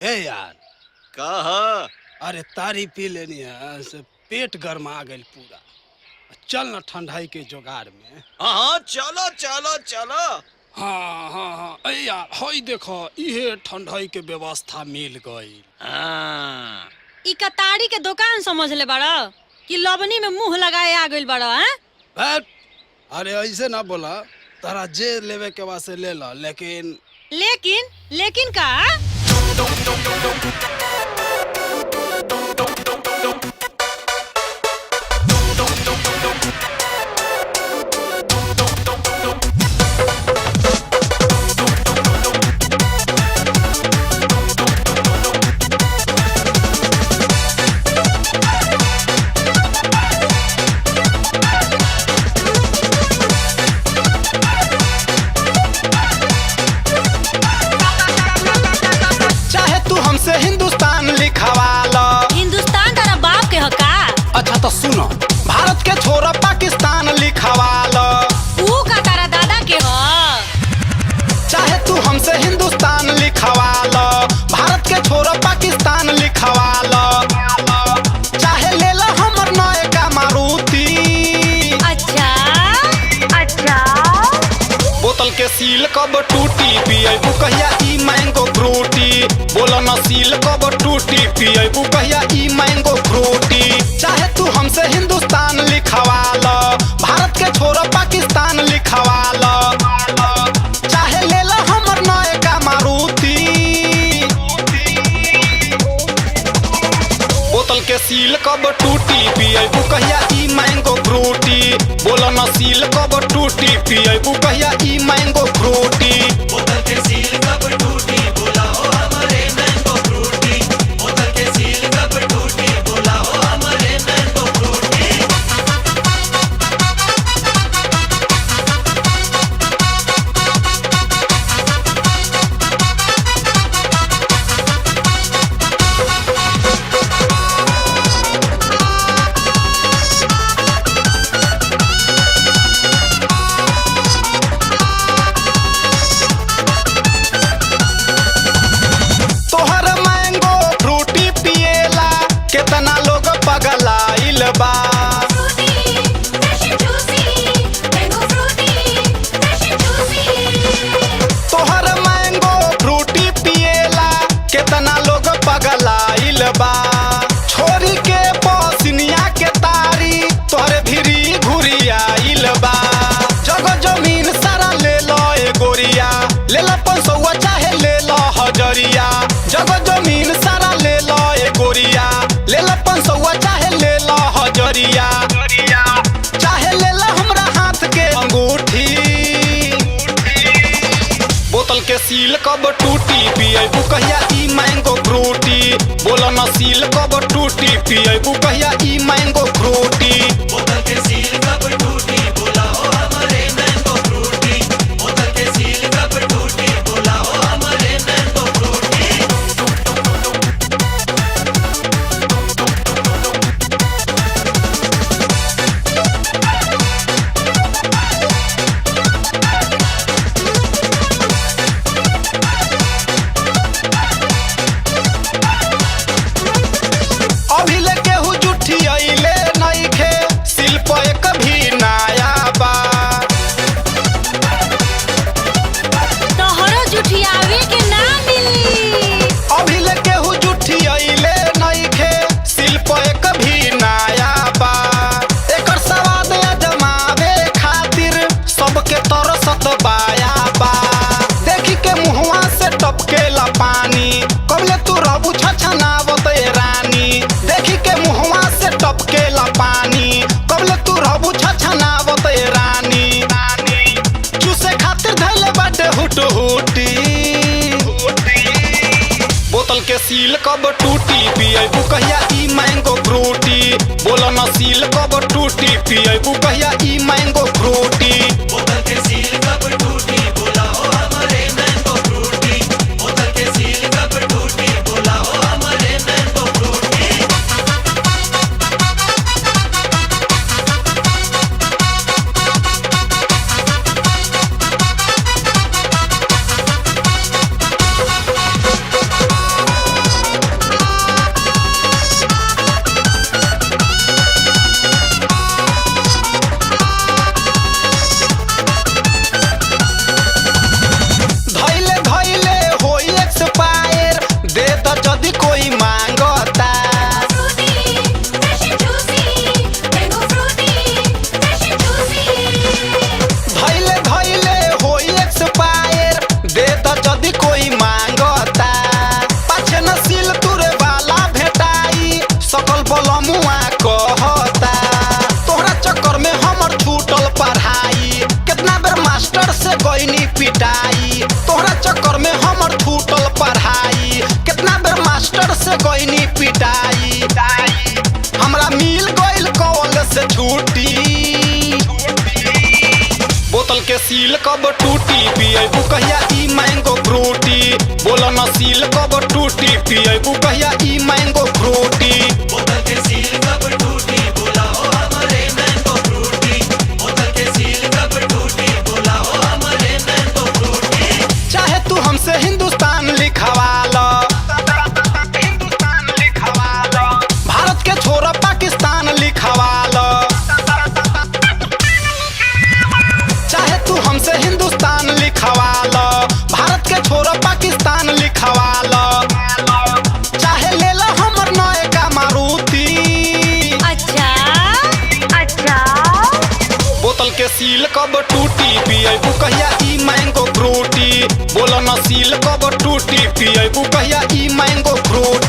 हे यार, कहा अरे तारी पी लेनी है से पेट गरमा गई पूरा। चल न ठंडाई के जुगाड़ में। हाँ चलो चलो चलो। हाँ हाँ हाँ, अरे यार हई देखो इहे ठंडाई के व्यवस्था मिल गई। हाँ ई कतारी के दुकान समझ ले बड़ा कि लवनी में मुंह लगाए आ गइल बड़ा हैं? बैठ। अरे ऐसे ना बोला, तारा जे लेवे के बाद से ले लो, लेकिन लेकिन का? चाहे तू हमसे हिंदुस्तान लिखवा लो। हिंदुस्तान तारा बाप के ह का? अच्छा तो सुनो, भारत के छोरा पाकिस्तान लिखवा लो। ऊ का तारा दादा के ह? चाहे तू हमसे हिंदुस्तान लिखवा लो, भारत के छोरा पाकिस्तान लिखवा लो। चाहे ले लो हमर नए का मारुति। अच्छा बोतल के सील कब टूटी, पियबू कहिया ई मैंगो फ्रूटी। बोलो न सील कब टूटी, पियबू कहिया ई मैंगो फ्रूटी। चाहे तू हमसे हिंदुस्तान लिखवा लो, भारत के छोरा पाकिस्तान लिखवा लो। चाहे ले लो हमर नए का मारुति। बोतल के सील कब टूटी, पियबू कहिया ई मैंगो फ्रूटी। बोलो न सील कब टूटी, पियबू कहिया ई मैंगो फ्रूटी। बोतल के सील कब टूटी, बोला हो हमारे मैंगो फ्रूटी। बोतल के सील कब टूटी, बोला हो हमारे मैंगो फ्रूटी। तोहर मैंगो फ्रूटी पिएला केतना लोग पगलाइल बा। तोहर मैंगो फ्रूटी पिएला केतना लोग पगलाइल बा। छोरी के पसिनिया के तारी तोहरे भिरी घुरियाइल बा। जगह जमीन सारा ले लो ए गोरिया, ले लो 500 चाहे ले लो हजरिया। जगह जमीन सारा ले लो ए गोरिया, ले लो 500 चाहे ले लो हजरिया। चाहे ले लो हमरा हाथ के अंगूठी। बोतल के सील कब टूटी, पियबू कहिया ई मैंगो फ्रूटी। बोलो न सील कब टूटी, पियबू कहिया ई मैंगो फ्रूटी। बोतल के सील कब टूटी, बोला हो हमारे मैंगो फ्रूटी। बोतल के सील कब टूटी, बोला हो हमारे मैंगो फ्रूटी। अभी ले केहू जुठी अइले नइखे, शिल्प एक भी नया बा। तोहरो जुठियावे के ना मिली। अभी ले केहू जुठी अइले नइखे, शिल्प एक भी नया बा। एकर स्वाद अजमावे खातिर सबके तरसत बाया बा। देखी के मुहवा से टपकेला पानी, कबले तू रहबू छछनावत ए रानी। देखी के मुहवा से टपकेला पानी, कबले तू रहबू छछनावत ए रानी। चूसे खातिर धैले बाटे हुटहुटी। बोतल के सील कब टूटी, पियबू कहिया ई मैंगो फ्रूटी। बोलो न सील कब टूटी, पियबू कहिया ई मैंगो फ्रूटी। बोतल के सील कब टूटी, बोला हो हमारे मैंगो फ्रूटी। बोतल के सील कब टूटी, बोला हो हमारे मैंगो फ्रूटी। कोई पिटाई हमरा मिल गइल कॉल से छुट्टी बोतल के सील कब टूटी पिएबू कहिया ई मैंगो फ्रूटी बोलो न सील कब टूटी पिएबू कहिया ई मैंगो फ्रूटी बोतल के सील कब टूटी बुलाओ हमारे मैंगो फ्रूटी बोतल के सील कब टूटी बुलाओ हमारे मैंगो फ्रूटी चाहे तू हमसे हिंदुस्तान लिखवा लो भारत के छोरा पाकिस्तान लिखवा लो चाहे तू हमसे हिंदुस्तान लिखवा लो भारत के छोरा पाकिस्तान लिखवा लो चाहे ले लो हमर नए का मारुति अच्छा अच्छा बोतल के सील कब टूटी पिएबू कहिया ई मैंगो फ्रूटी बोलो न सील कब टूटी पिएबू कहिया ई मैंगो फ्रूटी